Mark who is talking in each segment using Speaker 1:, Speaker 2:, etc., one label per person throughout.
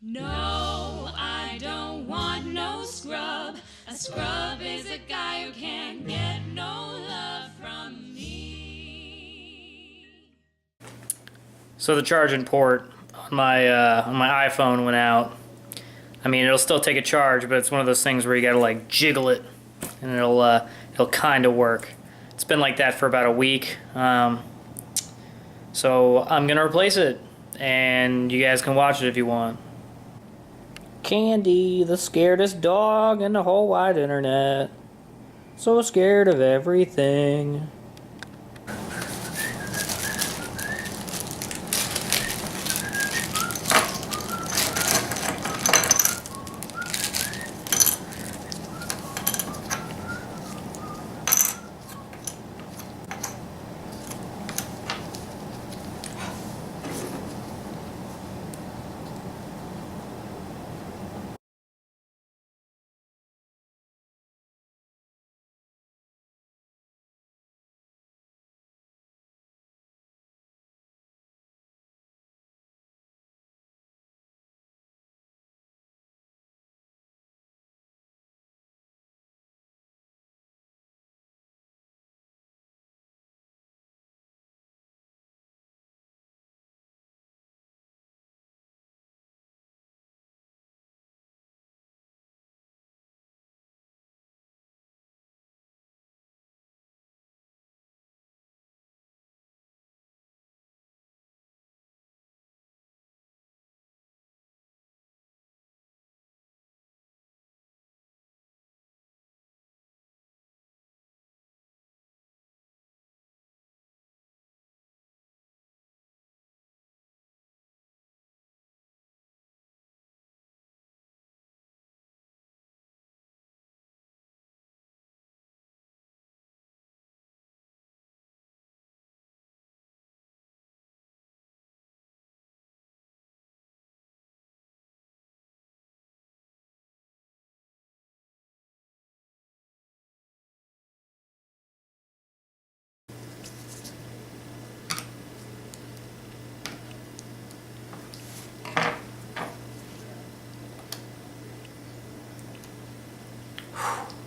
Speaker 1: No, I don't want no scrub. A scrub is a guy who can't get no love from me.
Speaker 2: So the charging port on my iPhone went out. I mean, it'll still take a charge, but it's one of those things where you gotta like jiggle it, and it'll kind of work. It's been like that for about a week, so I'm gonna replace it, and you guys can watch it if you want. Candy, the scaredest dog in the whole wide internet. So scared of everything.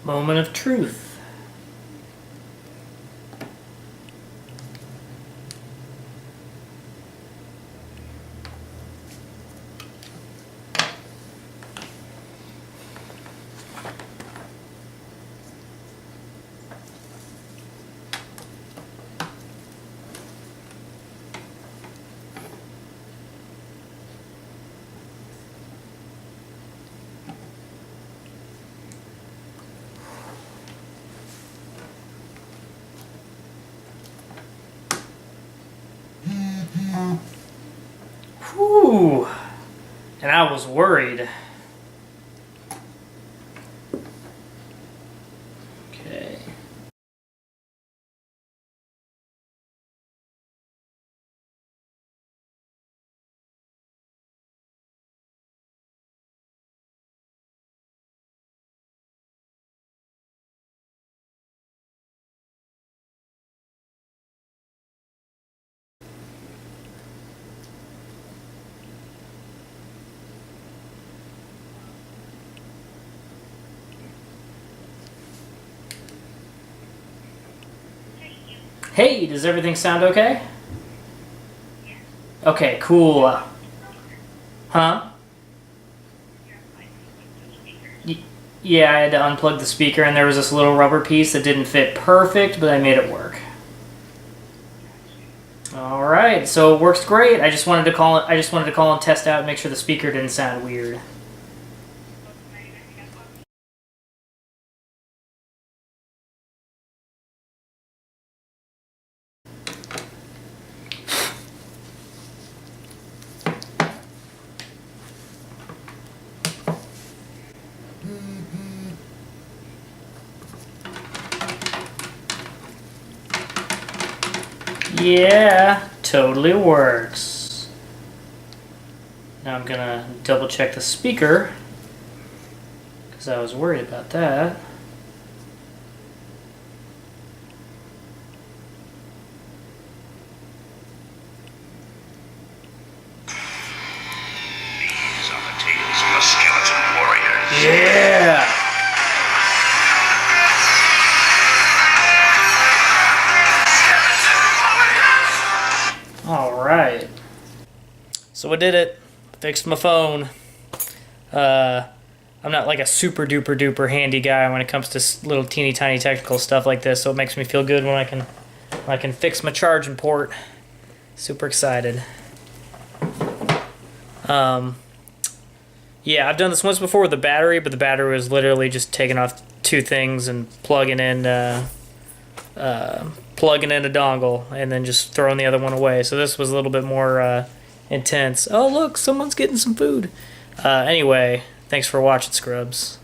Speaker 2: Moment of truth. Whew. And I was worried. Okay. Hey, does everything sound okay? Okay, cool. Huh? Yeah, I had to unplug the speaker, and there was this little rubber piece that didn't fit perfect, but I made it work. All right, so it works great. I just wanted to call and test out and make sure the speaker didn't sound weird. Yeah, totally works. Now I'm gonna double check the speaker, because I was worried about that.
Speaker 3: Bees on the table.
Speaker 2: Yeah! Alright. So we did it. Fixed my phone. I'm not like a super duper duper handy guy when it comes to little teeny tiny technical stuff like this, so it makes me feel good when I can fix my charging port. Super excited. Yeah, I've done this once before with the battery, but the battery was literally just taking off two things and plugging in a dongle and then just throwing the other one away. So this was a little bit more intense. Oh look, someone's getting some food. Anyway, thanks for watching, Scrubs.